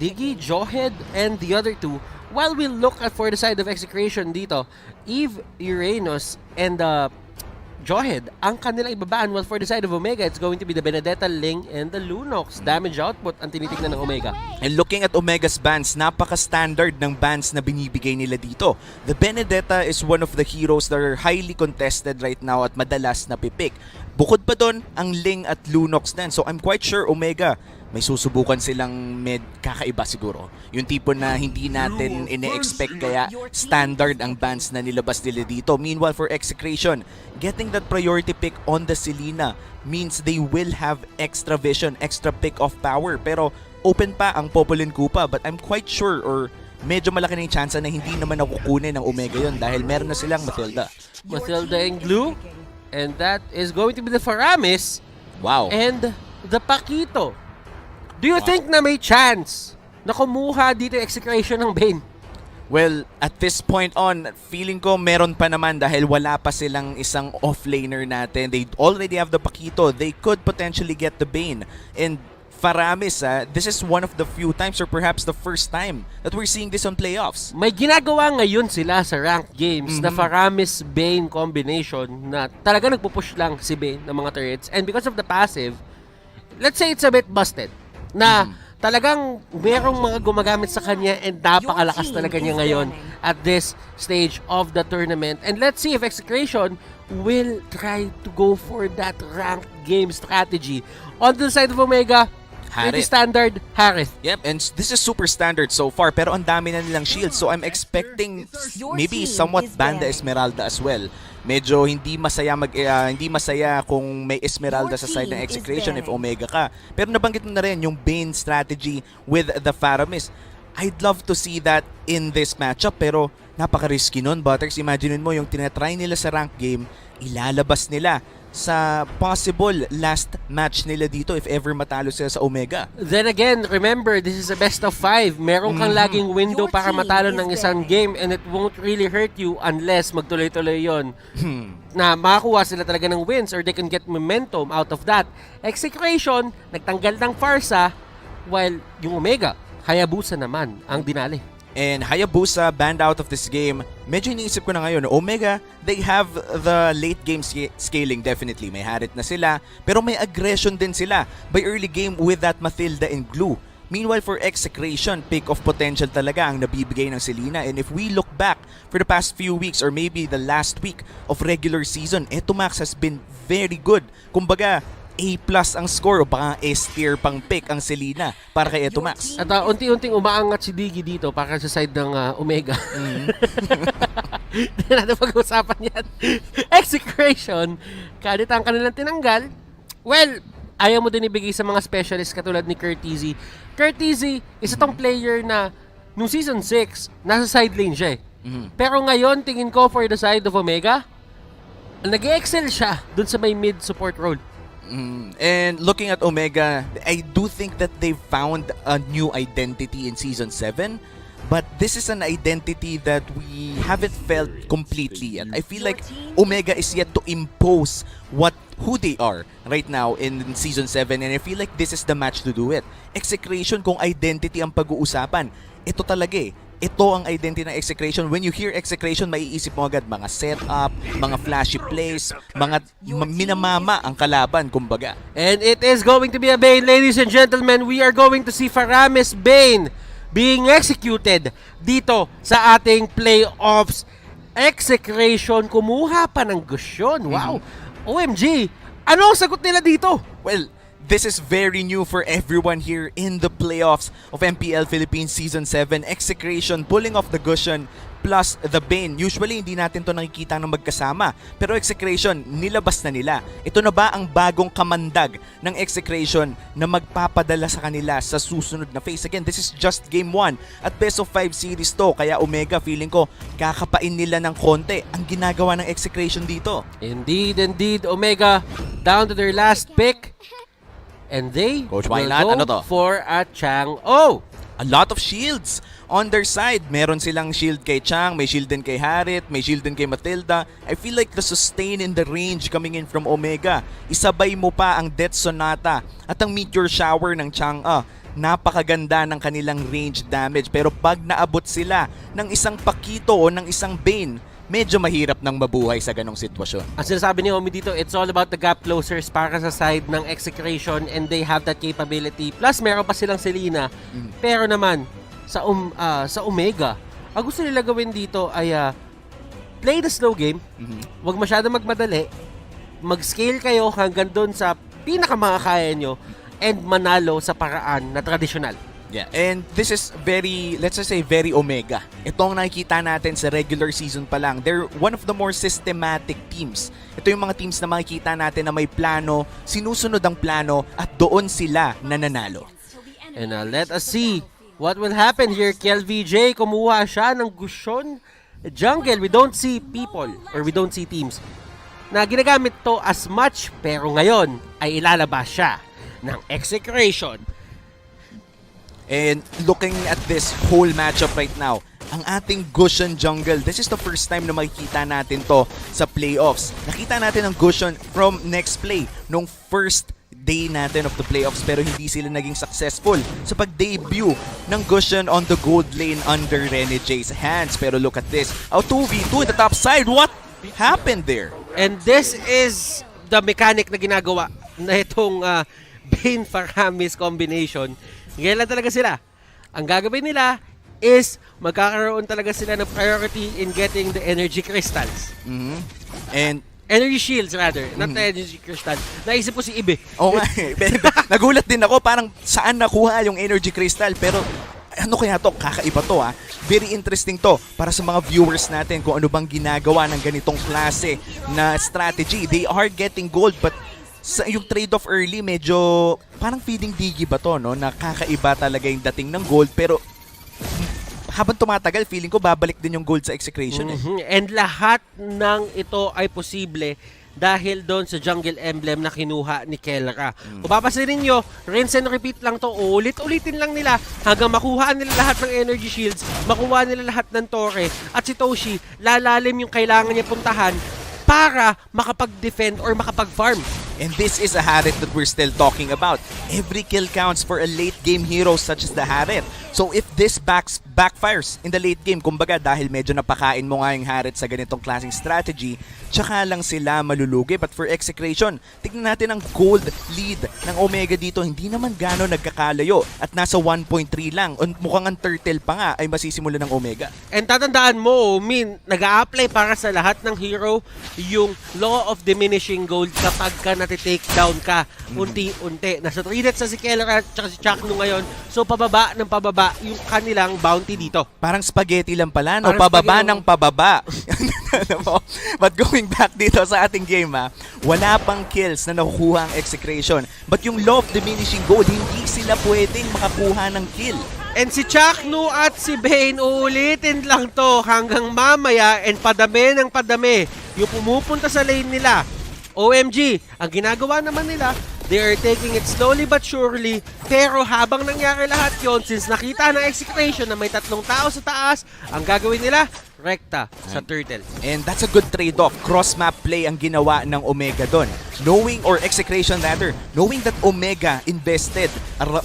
Diggy, Johed, and the other two. While we look at for the side of execution dito, Eve, Uranus, and Johed, ang kanilang ibabaan. While for the side of Omega, it's going to be the Benedetta, Ling, and the Lunox. Damage output ang tinitignan ng Omega. And looking at Omega's bans, napaka-standard ng bans na binibigay nila dito. The Benedetta is one of the heroes that are highly contested right now at madalas na pipick. Bukod pa doon, ang Ling at Lunox din. So I'm quite sure Omega, may susubukan silang kakaiba siguro. Yung tipo na hindi natin ine-expect kaya standard ang bans na nilabas nila dito. Meanwhile for Execration, getting that priority pick on the Selena means they will have extra vision, extra pick of power. Pero open pa ang Popolin Kupa, but I'm quite sure or medyo malaki na yung chance na hindi naman nakukunin ng Omega yon dahil meron na silang Matilda. Matilda and Glue, and that is going to be the Faramis. Wow. And the Paquito. Do you think na may chance na kumuha dito yung execution ng Bane? Well, at this point on, feeling ko meron pa naman dahil wala pa silang isang offlaner natin. They already have the Paquito. They could potentially get the Bane. And Faramis, this is one of the few times or perhaps the first time that we're seeing this on playoffs. May ginagawa ngayon sila sa ranked games na Faramis-Bane combination na talaga nagpupush lang si Bane ng mga turrets. And because of the passive, let's say it's a bit busted. Na talagang merong mga gumagamit sa kanya and napakalakas talaga niya ngayon at this stage of the tournament. And let's see if Execration will try to go for that ranked game strategy. On the side of Omega, pretty standard, Harith. Yep, and this is super standard so far pero ang dami na nilang shields so I'm expecting maybe somewhat Banda Esmeralda as well. Medyo hindi masaya kung may Esmeralda sa side ng Execration if Omega ka. Pero nabanggit mo na rin yung Bane strategy with the Faramis. I'd love to see that in this matchup pero napaka-risky nun, Butters. Imagine mo yung tinatry nila sa rank game, ilalabas nila sa possible last match nila dito if ever matalo sila sa Omega. Then again, remember, this is a best of 5. Meron kang laging window para matalo ng isang game and it won't really hurt you unless magtuloy-tuloy yon. Na makakuha sila talaga ng wins or they can get momentum out of that. Execration, nagtanggal ng Farsa while yung Omega, Hayabusa naman ang dinali. And Hayabusa banned out of this game. Medyo iniisip ko na ngayon, Omega, they have the late game scaling definitely. May Harit na sila, pero may aggression din sila by early game with that Matilda and Glue. Meanwhile for Execration, pick of potential talaga ang nabibigay ng Selena. And if we look back for the past few weeks or maybe the last week of regular season, Etomax has been very good. Kumbaga, A+ ang score o baka S-tier pang pick ang Selena para kay Etomax. At unti-unting umaangat si Diggy dito para sa side ng Omega. Hindi natin pag-usapan yan. Execration, kahit ang kanilang tinanggal, well, ayaw mo din ibigay sa mga specialist katulad ni Curtizy. Curtizy, isa tong player na nung season 6, nasa side lane siya eh. Pero ngayon, tingin ko for the side of Omega, nag-excel siya dun sa may mid support role. And looking at Omega, I do think that they've found a new identity in Season 7. But this is an identity that we haven't felt completely yet. I feel like Omega is yet to impose who they are right now in Season 7. And I feel like this is the match to do it. Execration, kung identity ang pag-uusapan, ito talaga eh. Ito ang identity ng Execration. When you hear Execration, maiisip mo agad mga setup, mga flashy plays, mga minamama ang kalaban, kumbaga. And it is going to be a Bane, ladies and gentlemen. We are going to see Faramis Bane being executed dito sa ating playoffs. Execration, kumuha pa ng gusyon. Wow. OMG, ano ang sagot nila dito? Well, this is very new for everyone here in the playoffs of MPL Philippines Season 7. Execration pulling off the Gusion plus the Bane. Usually, hindi natin to nakikita ng magkasama. Pero Execration, nilabas na nila. Ito na ba ang bagong kamandag ng Execration na magpapadala sa kanila sa susunod na phase? Again, this is just Game 1 at Best of 5 series to. Kaya Omega, feeling ko, kakapain nila ng konti ang ginagawa ng Execration dito. Indeed, Omega down to their last pick. And they Coach, will why not? go Ano to? for a Chang'e. A lot of shields on their side. Meron silang shield kay Chang, may shield din kay Harit, may shield din kay Matilda. I feel like the sustain in the range coming in from Omega. Isabay mo pa ang Death Sonata at ang Meteor Shower ng Chang'e. napakaganda ng kanilang range damage. Pero pag naabot sila ng isang Pakito o ng isang Bane, medyo mahirap nang mabuhay sa ganong sitwasyon. Ang sinasabi ni Omi dito, it's all about the gap closers para sa side ng Execration and they have that capability. Plus, meron pa silang Selena. Pero naman, sa Omega, ang gusto nila gawin dito ay play the slow game, wag masyado magmadali, mag-scale kayo hanggang doon sa pinakamakakaya nyo and manalo sa paraan na tradisyonal. Yeah, and this is very, let's just say, very Omega. Itong nakikita natin sa regular season pa lang, they're one of the more systematic teams. Ito yung mga teams na makikita natin na may plano, sinusunod ang plano, at doon sila nananalo. And let us see what will happen here. KLVJ, kumuha siya ng Gusion Jungle. We don't see people, or we don't see teams na ginagamit to as much, pero ngayon ay ilalabas siya ng Execration. And looking at this whole matchup right now, ang ating Gusion Jungle, this is the first time na makikita natin to sa playoffs. Nakita natin ang Gusion from next play nung first day natin of the playoffs, pero hindi sila naging successful sa pag-debut ng Gusion on the gold lane under Rene J's hands. Pero look at this, 2v2 in the top side. What happened there? And this is the mechanic na ginagawa na itong Bane Faramis combination. Ngayon lang talaga sila. Ang gagawin nila is magkakaroon talaga sila ng priority in getting the energy crystals. And energy shields rather, not the energy crystal. Naisip ko si Ibe. oo nga, nagulat din ako parang saan nakuha yung energy crystal, pero ano kaya to? Kakaiba to ha. Very interesting to para sa mga viewers natin kung ano bang ginagawa ng ganitong klase na strategy. They are getting gold, but sa yung trade-off early, medyo parang feeding digi ba to, no? Nakakaiba talaga yung dating ng gold, pero habang tumatagal, feeling ko babalik din yung gold sa Execration. And lahat ng ito ay posible dahil doon sa jungle emblem na kinuha ni Kelra. Kung papasin nyo, rinse and repeat lang to, ulit-ulitin lang nila hanggang makuha nila lahat ng energy shields, makuha nila lahat ng torre, at si Toshi, lalalim yung kailangan niya puntahan para makapag-defend or makapag-farm. And this is a Harit that we're still talking about. Every kill counts for a late game hero such as the Harit. So if this backfires in the late game, kumbaga dahil medyo napakain mo nga yung Harit sa ganitong klaseng strategy, tsaka lang sila malulugi. But for Execration, tignan natin ang gold lead ng Omega dito. Hindi naman gano'n nagkakalayo at nasa 1.3 lang. Mukhang ang turtle pa nga ay masisimula ng Omega. And tatandaan mo, nag-a-apply para sa lahat ng hero yung law of diminishing gold kapag ka nati-take down ka unti-unti. Nasa 3 deaths na si Keller at si Chakno ngayon. So pababa ng pababa yung kanilang bounty dito. Parang spaghetti lang pala, no? Parang Pababa spaghetti, ng pababa. But going back dito sa ating game, wala pang kills na nakukuha ang Execration. But yung law of diminishing gold, hindi sila pwedeng makakuha ng kill. And si Chakno at si Bane, uulitin lang to hanggang mamaya and padami ng padami yung pumupunta sa lane nila. OMG, ang ginagawa naman nila, they are taking it slowly but surely, pero habang nangyari lahat yon, since nakita ng Execration na may 3 tao sa taas, ang gagawin nila, rekta sa turtle. And that's a good trade-off. Cross-map play ang ginawa ng Omega doon. Knowing, or Execration rather, knowing that Omega invested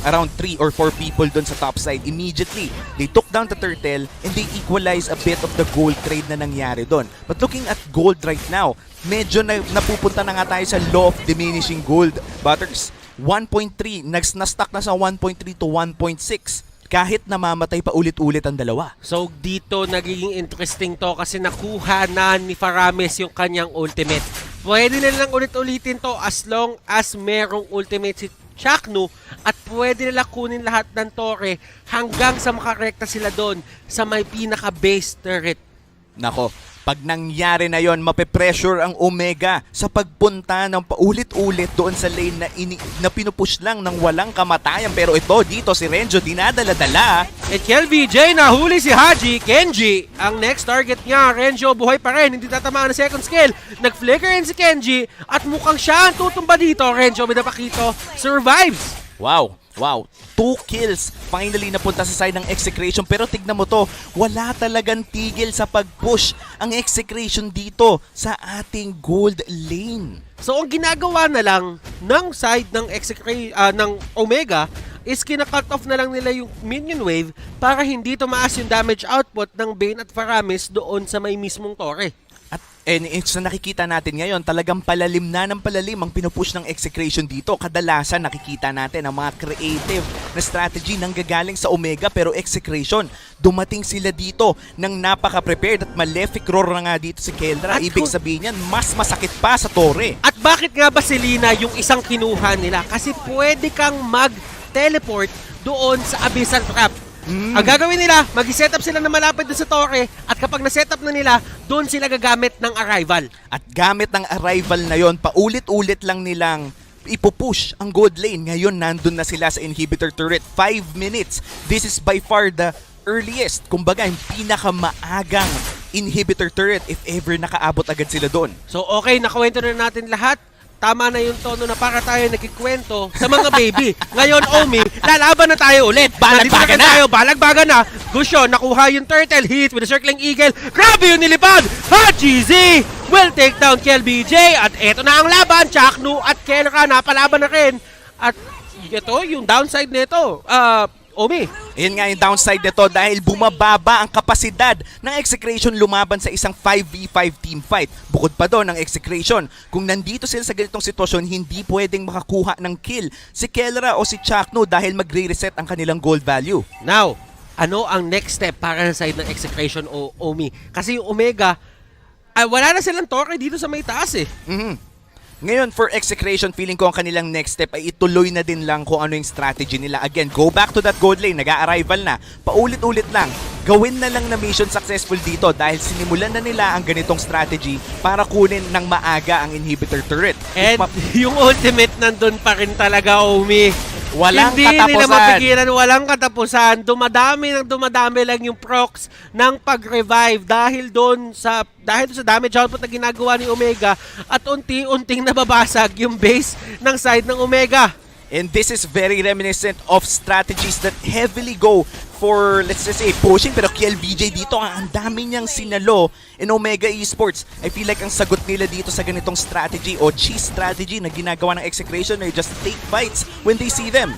around 3 or 4 people doon sa top side, immediately, they took down the turtle and they equalized a bit of the gold trade na nangyari doon. But looking at gold right now, medyo napupunta na nga tayo sa law of diminishing gold, Butters. 1.3, na-stuck na sa 1.3 to 1.6. Kahit namamatay pa ulit-ulit ang dalawa. So dito nagiging interesting to kasi nakuha na ni Faramis yung kanyang ultimate. Pwede nilang ulit-ulitin to as long as merong ultimate si Chakno at pwede nila kunin lahat ng torre hanggang sa makarekta sila doon sa may pinaka-base turret. Nako, pag nangyari na yon, mape-pressure ang Omega sa pagpunta ng paulit-ulit doon sa lane na pinupush lang ng walang kamatayan. Pero ito, dito si Renjo dinadala-dala. At KLVJ, nahuli si Haji. Kenji, ang next target niya. Renjo, buhay pa rin. Hindi tatamaan ng second skill. Nag-flicker in si Kenji at mukhang siya ang tutumba dito. Renjo, Midapakito, survives. Wow, 2 kills finally napunta sa side ng Execration, pero tignan mo to, wala talagang tigil sa pag-push ang Execration dito sa ating gold lane. So ang ginagawa na lang ng side ng ng Omega is kina-cut off na lang nila yung minion wave para hindi tumaas yung damage output ng Bane at Faramis doon sa may mismong tore. At it's na nakikita natin ngayon, talagang palalim na ng palalim ang pinupush ng Execration dito. Kadalasan nakikita natin ang mga creative na strategy nang gagaling sa Omega, pero Execration, dumating sila dito ng napaka-prepared at malefic roar na nga dito si Keldra. At Ibig sabihin yan, mas masakit pa sa Torre. At bakit nga ba si Lina yung isang kinuha nila? Kasi pwede kang mag-teleport doon sa Abyssal Trap. Ang gagawin nila, mag-setup sila na malapit doon sa Torre, at kapag na-setup na nila, doon sila gagamit ng arrival. At gamit ng arrival na yon, paulit-ulit lang nilang ipupush ang gold lane. Ngayon, nandun na sila sa inhibitor turret. 5 minutes. This is by far the earliest. Kumbaga, yung pinakamaagang inhibitor turret if ever nakaabot agad sila doon. So okay, nakwento na natin lahat. Tama na yung tono na para tayo nagkikwento sa mga baby. Ngayon, Omi, lalaban na tayo ulit. Balagbaga Nandito tayo, balagbaga na. Gusyo, nakuha yung turtle, hit with a circling eagle. Grabe yung nilipad! Ha, GZ! Will take down Kel BJ. At eto na ang laban. Chaknu at Kelra napalaban na rin. At ito, yung downside nito. Omi. Yan nga yung downside nito dahil bumababa ang kapasidad ng Execration lumaban sa isang 5v5 team fight. Bukod pa doon ang Execration, kung nandito sila sa ganitong sitwasyon, hindi pwedeng makakuha ng kill si Kelra o si Chakno dahil magre-reset ang kanilang gold value. Now, ano ang next step para sa side ng Execration o Omi? Kasi yung Omega, wala na silang torre dito sa may taas eh. Ngayon, for Execration, feeling ko ang kanilang next step ay ituloy na din lang kung ano yung strategy nila. Again, go back to that gold lane, nag-a-arrival na. Paulit-ulit lang. Gawin na lang na mission successful dito dahil sinimulan na nila ang ganitong strategy para kunin ng maaga ang inhibitor turret. And yung ultimate nandun pa rin talaga, Omi. Walang Hindi katapusan. nila mapigilan, walang katapusan. Dumadami lang yung procs ng pag-revive dahil sa damage output na ginagawa ni Omega, at unti-unting nababasag yung base ng side ng Omega. And this is very reminiscent of strategies that heavily go for, let's just say, pushing. Pero KLBJ dito, ang dami niyang sinalo in Omega Esports. I feel like ang sagot nila dito sa ganitong strategy o cheese strategy na ginagawa ng Execration ay just take fights when they see them.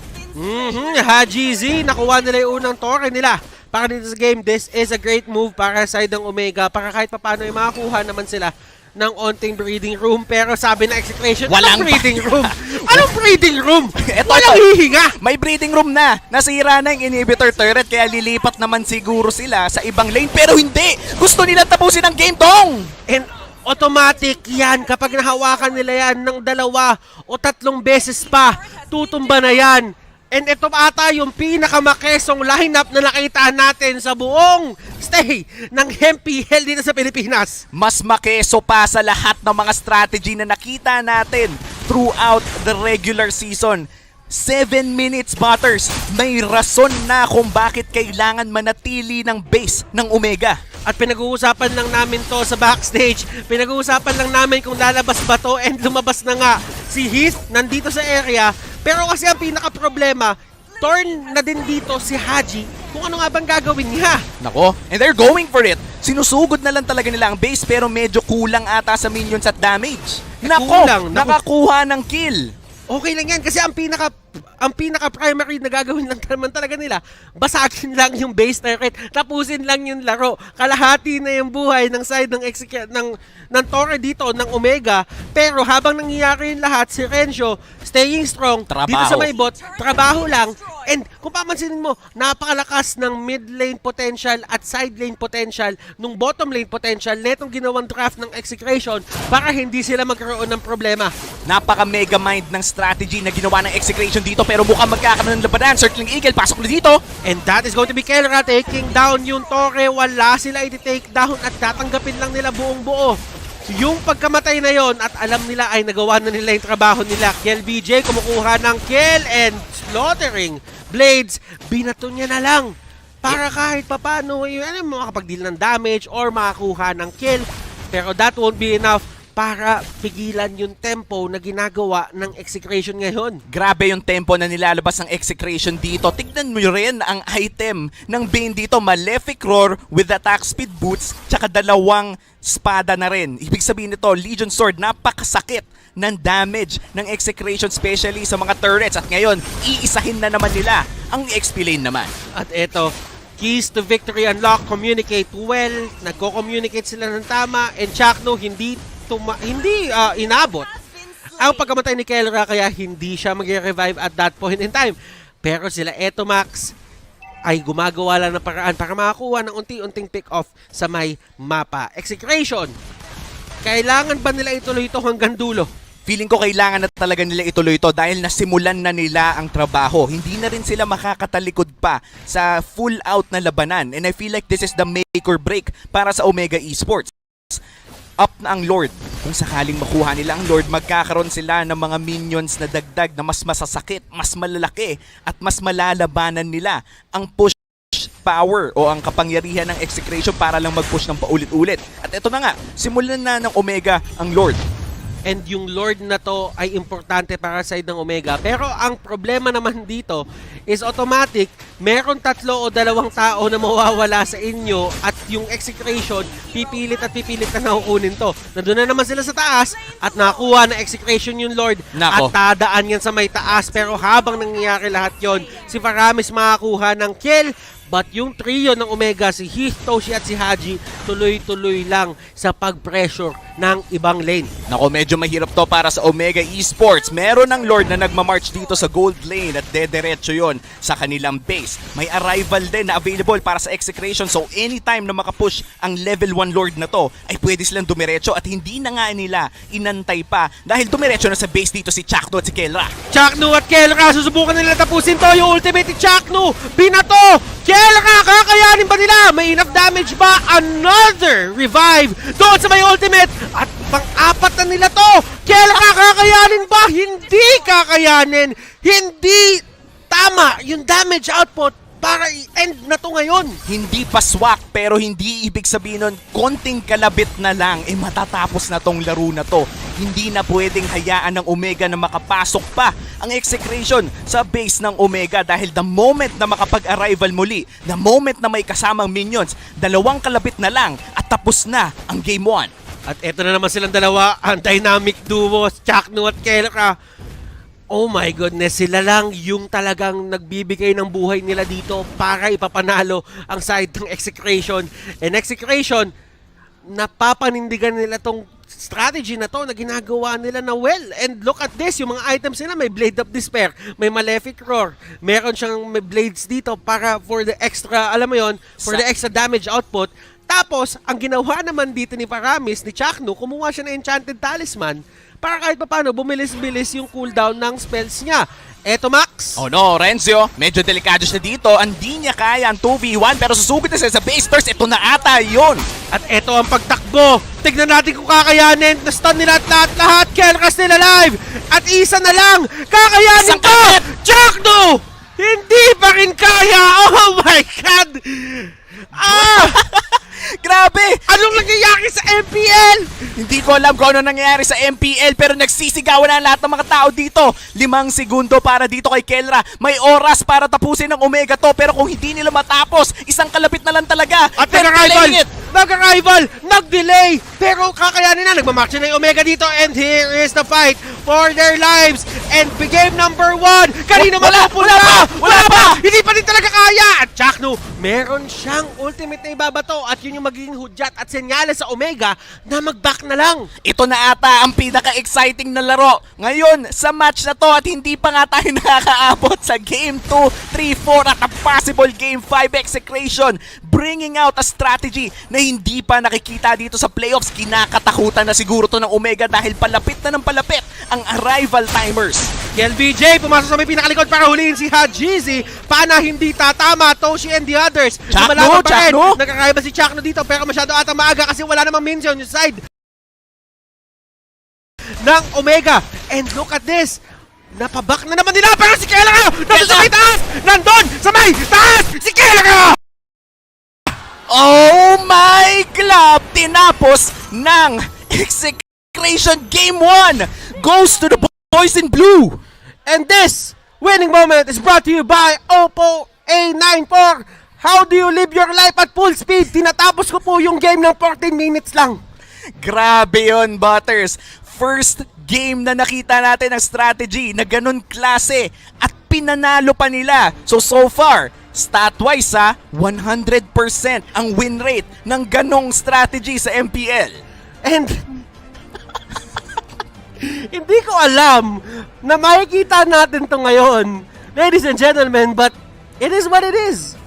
Haji Z, nakuha nila yung unang torre nila para dito sa game. This is a great move para sa side ng Omega para kahit paano ay makakuha naman sila ng onting breathing room. Pero sabi na Execration, Walang anong breathing room? Anong breathing room? Eto, Walang hihinga! May breathing room na. Nasira na yung inhibitor turret kaya lilipat naman siguro sila sa ibang lane. Pero hindi! Gusto nila tapusin ang game, Dong! And automatic yan kapag nahawakan nila yan ng 2 o 3 beses pa, tutumba na yan. And ito ata yung pinakamakesong lineup na nakita natin sa buong stay ng MPL dito sa Pilipinas. Mas makeso pa sa lahat ng mga strategy na nakita natin throughout the regular season. 7 minutes, Butters. May rason na kung bakit kailangan manatili ng base ng Omega. At pinag-uusapan lang namin to sa backstage. Pinag-uusapan lang namin kung lalabas ba to, and lumabas na nga. Si Heath nandito sa area, pero kasi ang pinaka-problema, turn na din dito si Haji kung ano nga bang gagawin niya. Nako, and they're going for it. Sinusugod na lang talaga nila ang base pero medyo kulang ata sa minions at damage. Nako, nakakuha ng kill. Okay lang yan kasi ang pinaka-primary na gagawin lang naman talaga nila, basagin lang yung base turret, tapusin lang yung laro. Kalahati na yung buhay ng side ng Torre dito, ng Omega. Pero habang nangyayari yung lahat, si Renzo, staying strong, dito sa may bot, trabaho lang. And kung papansinin mo, napakalakas ng mid lane potential at side lane potential, nung bottom lane potential, netong ginawang draft ng Execration para hindi sila magkaroon ng problema. Napaka-mega mind ng strategy na ginawa ng Execration dito pero mukhang magkakaroon ng labanan. Circling Eagle, pasok na dito. And that is going to be Kelra taking down yung Torre. Wala sila i-take down at tatanggapin lang nila buong buo. Yung pagkamatay na yon at alam nila ay nagawa na nila yung trabaho nila. Kel BJ kumukuha ng kill and slaughtering Blades. Binato niya na lang para kahit papano makapag-deal ng damage or makakuha ng kill. Pero that won't be enough para pigilan yung tempo na ginagawa ng Execration ngayon. Grabe yung tempo na nilalabas ng Execration dito. Tignan mo rin ang item ng Bane dito. Malefic Roar with attack speed boots tsaka 2 espada na rin. Ibig sabihin nito, Legion Sword, napakasakit ng damage ng Execration, especially sa mga turrets. At ngayon, iisahin na naman nila ang XP lane naman. At eto, keys to victory unlock, communicate well, nagko-communicate sila ng tama, and Chakno hindi inabot ang pagkamatay ni Kelra, kaya hindi siya mag-revive at that point in time. Pero sila Etomax ay gumagawa lang ng paraan para makakuha ng unti-unting pick-off sa may mapa. Execration, kailangan ba nila ituloy ito hanggang dulo? Feeling ko kailangan na talaga nila ituloy ito dahil nasimulan na nila ang trabaho. Hindi na rin sila makakatalikod pa sa full out na labanan. And I feel like this is the make or break para sa Omega Esports. Up na ang Lord. Kung sakaling makuha nila ang Lord, magkakaroon sila ng mga minions na dagdag na mas masasakit, mas malalaki, at mas malalabanan nila ang push power o ang kapangyarihan ng Execration para lang mag-push ng paulit-ulit. At ito na nga, simulan na ng Omega ang Lord. And yung Lord na to ay importante para sa side ng Omega. Pero ang problema naman dito is automatic, meron 3 o 2 tao na mawawala sa inyo at yung Execration, pipilit na nakukunin to. Nandun na naman sila sa taas at nakuha na Execration yung Lord. Nako. At tadaan yan sa may taas. Pero habang nangyayari lahat yon, si Faramis makakuha ng kill. But yung trio ng Omega, si Heath, Toshi at si Haji, tuloy-tuloy lang sa pag-pressure ng ibang lane. Nako, medyo mahirap to para sa Omega Esports. Meron ng Lord na nagmamarch dito sa gold lane at dederecho yon sa kanilang base. May arrival din na available para sa Execration, so anytime na makapush ang level 1 Lord na to, ay pwede silang dumiretso at hindi na nga nila inantay pa dahil dumiretso na sa base dito si Chakno at si Kelra. Chakno at Kelra, susubukan nila tapusin to. Yung ultimate ni Chakno, binato! Kelra, kakayanin ba nila? May enough damage ba? Another revive doon sa may ultimate. At pang-apat na nila to. Kelra, kakayanin ba? Hindi kakayanin. Hindi tama yung damage output para i-end na to ngayon. Hindi pa swak pero hindi ibig sabihin nun konting kalabit na lang matatapos na tong laro na to. Hindi na pwedeng hayaan ng Omega na makapasok pa ang Execration sa base ng Omega dahil the moment na makapag-arrival muli, the moment na may kasamang minions, 2 kalabit na lang at tapos na ang Game 1. At eto na naman silang dalawa, ang dynamic duo, Chakno at Kelra. Oh my goodness, sila lang yung talagang nagbibigay ng buhay nila dito para ipapanalo ang side ng Execration. And Execration, napapanindigan nila tong strategy na to na ginagawa nila na well. And look at this, yung mga items nila, may Blade of Despair, may Malefic Roar, meron siyang may blades dito para for the extra, alam mo yon, for the extra damage output. Tapos, ang ginawa naman dito ni Faramis, ni Chakno, kumuha siya ng Enchanted Talisman para kahit paano bumilis-bilis yung cooldown ng spells niya. Eto, Max. Oh no, Renzo, medyo delikado siya dito. Hindi niya kaya ang 2v1 pero susugod na siya sa base first. Ito na ata yun. At eto ang pagtakbo. Tignan natin kung kakayanin. Na-stun nila at lahat. Kelras nila live. At isa na lang. Kakayanin Isang ko! kagat! Chakno! Hindi pa rin kaya. Oh my God! Ah! Grabe! Anong nangyayari sa MPL? Hindi ko alam kung ano nangyayari sa MPL pero nagsisigawan na lahat ng mga tao dito. 5 segundo para dito kay Kelra. May oras para tapusin ng Omega to pero kung hindi nila matapos, isang kalapit na lang talaga. At nag-arrival, nag-delay, pero kakayanin na, nagmamarch na yung Omega dito and here is the fight for their lives and game number 1. Kanina Wala pa! Hindi pa rin talaga kaya. At Chakno, meron siyang ultimate na ibabato at yun yung magiging hudyat at senyales sa Omega na mag-back na lang. Ito na ata ang pinaka-exciting na laro ngayon sa match na to at hindi pa nga tayo nakakaabot sa Game 2, 3, 4 at a possible Game 5 Execration, bringing out a strategy na hindi pa nakikita dito sa playoffs. Kinakatakutan na siguro to ng Omega dahil palapit na ng palapit ang arrival timers. KLBJ pumasok sa may pinakalikod para huliin si Hajizi. Pana hindi tatama, Toshi and the others. Chakno! Nagkakaya ba si Chakno dito pero masyado ata maaga kasi wala namang minion yung side ng Omega. And look at this, napabak na naman nila pero si Kelra nandun sa may taas! Nandun sa may taas! Si Kelra! Oh my God! Tinapos ng Execration Game 1 goes to the boys in blue. And this winning moment is brought to you by Oppo A94. How do you live your life at full speed? Tinatapos ko po yung game ng 14 minutes lang. Grabe yun, Butters. First game na nakita natin ng strategy na ganun klase at pinanalo pa nila. So far, stat-wise 100% ang win rate ng ganong strategy sa MPL. And hindi ko alam na makikita natin to ngayon, ladies and gentlemen, but it is what it is.